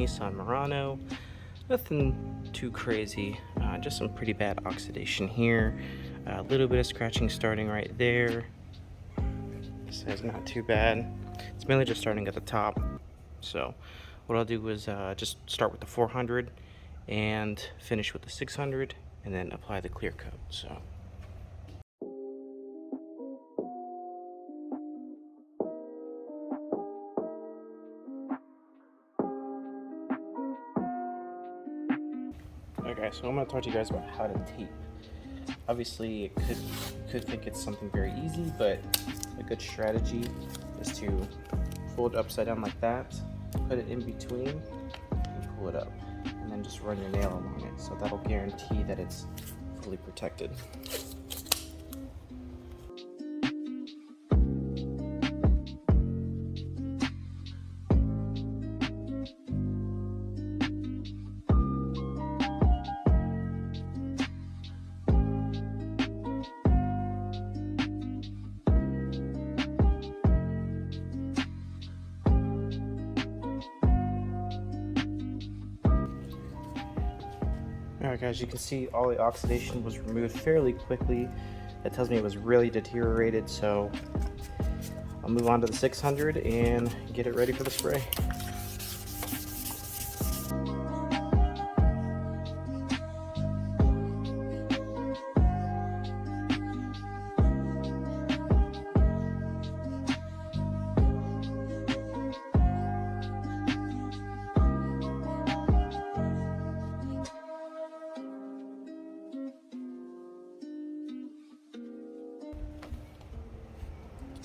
Nissan Murano. Nothing too crazy, just some pretty bad oxidation here. A little bit of scratching starting right there. This is not too bad. It's mainly just starting at the top. So what I'll do is just start with the 400 and finish with the 600 and then apply the clear coat. So. Okay, so I'm going to talk to you guys about how to tape. Obviously, it could think it's something very easy, but a good strategy is to fold it upside down like that, put it in between, and pull it up, and then just run your nail along it. So that'll guarantee that it's fully protected. Alright guys, you can see all the oxidation was removed fairly quickly. That tells me it was really deteriorated, so I'll move on to the 600 and get it ready for the spray.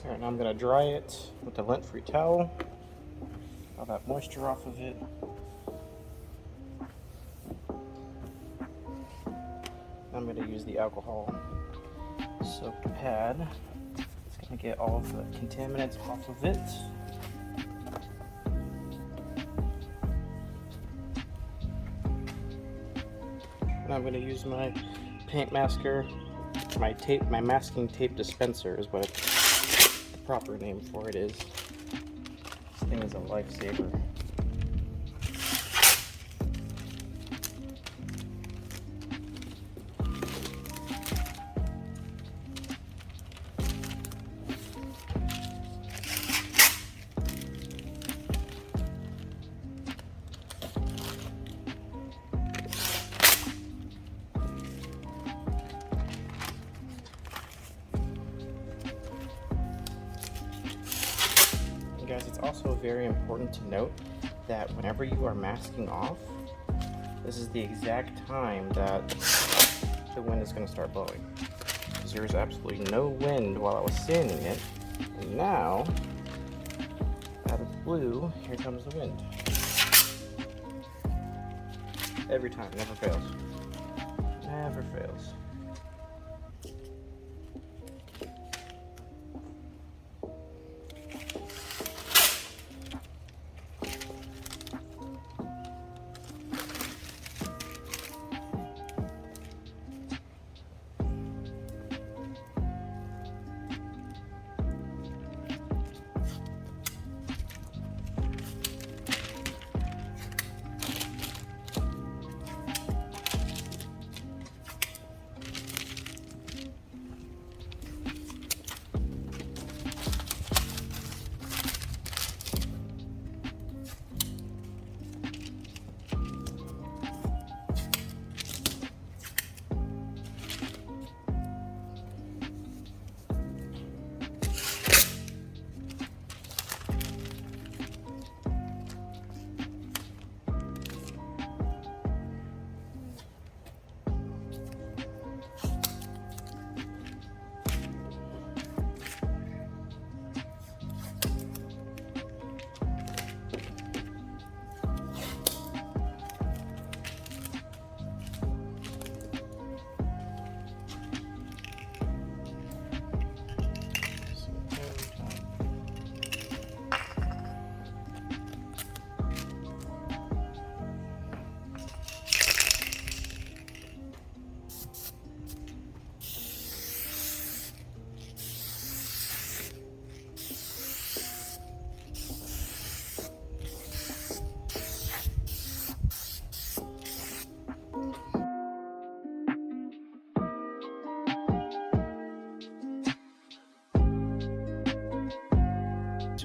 Alright, now I'm going to dry it with a lint-free towel, all that moisture off of it. I'm going to use the alcohol soaked pad. It's going to get all of the contaminants off of it. And I'm going to use my paint masker, my masking tape dispenser is what it's proper name for it is. This thing is a lifesaver. Guys, it's also very important to note that whenever you are masking off, this is the exact time that the wind is going to start blowing. Because there was absolutely no wind while I was sanding it, and now, out of the blue, here comes the wind. Every time, never fails. Never fails.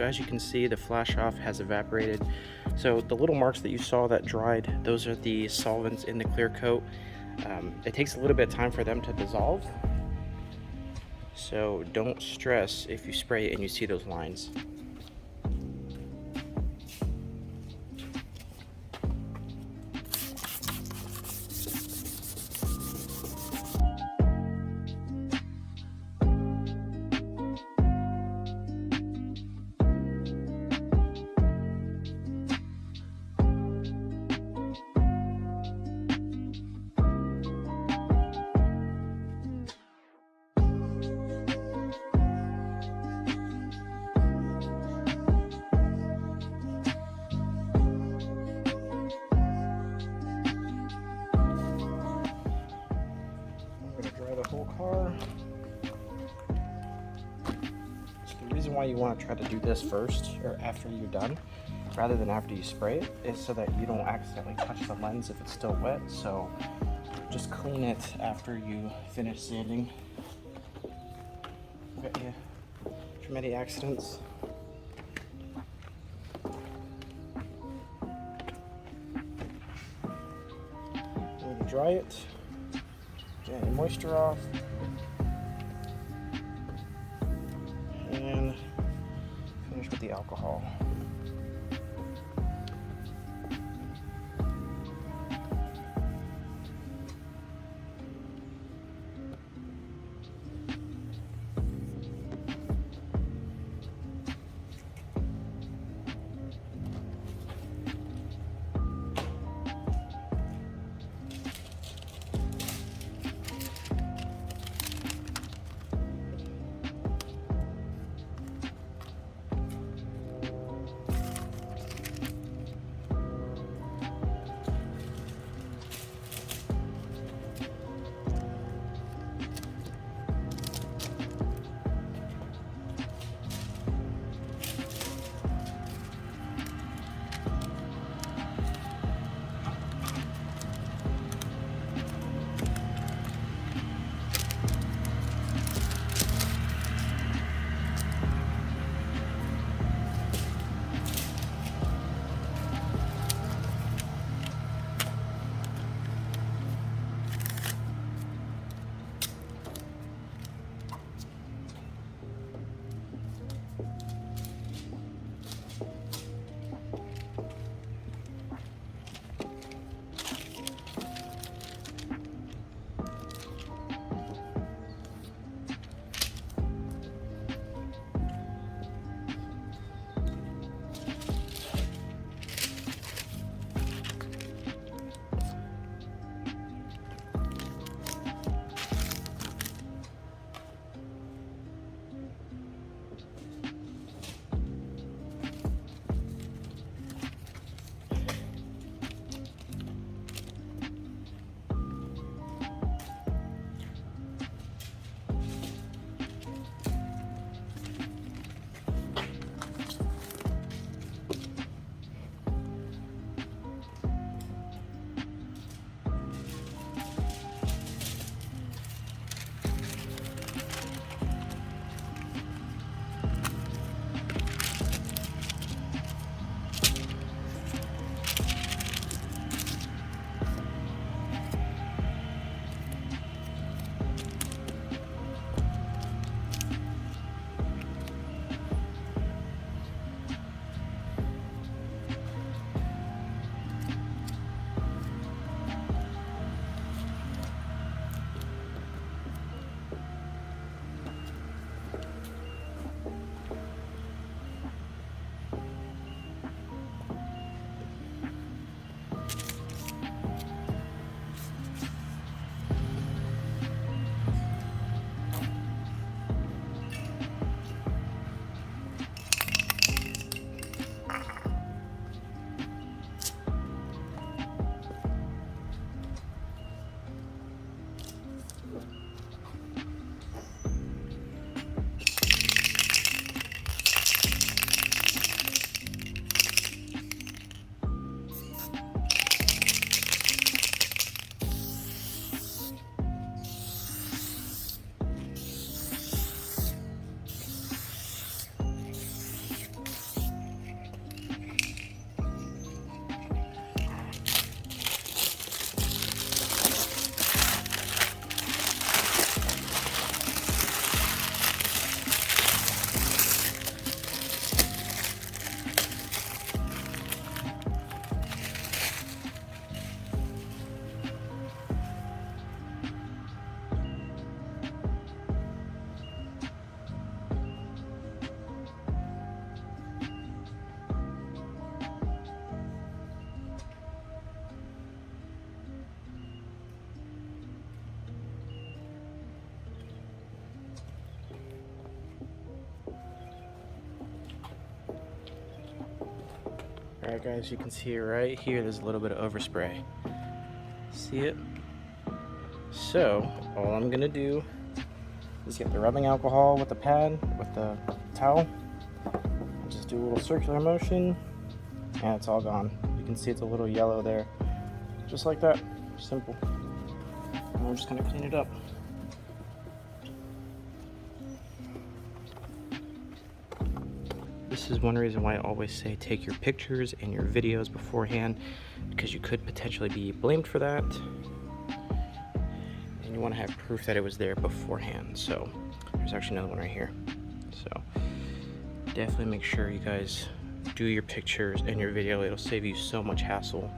So as you can see, the flash off has evaporated. So the little marks that you saw that dried, those are the solvents in the clear coat. It takes a little bit of time for them to dissolve. So don't stress if you spray it and you see those lines. Dry the whole car. So the reason why you want to try to do this first or after you're done rather than after you spray it is so that you don't accidentally touch the lens if it's still wet. So just clean it after you finish sanding. Get you from any accidents. I'm going to dry it. Get any moisture off, and finish with the alcohol. Alright guys, you can see right here there's a little bit of overspray. See it? So, all I'm gonna do is get the rubbing alcohol with the pad, with the towel, and just do a little circular motion, and it's all gone. You can see it's a little yellow there. Just like that. Simple. And we're just gonna clean it up. This is one reason why I always say take your pictures and your videos beforehand, because you could potentially be blamed for that. And you want to have proof that it was there beforehand. So there's actually another one right here. So definitely make sure you guys do your pictures and your video. It'll save you so much hassle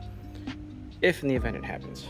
if in the event it happens.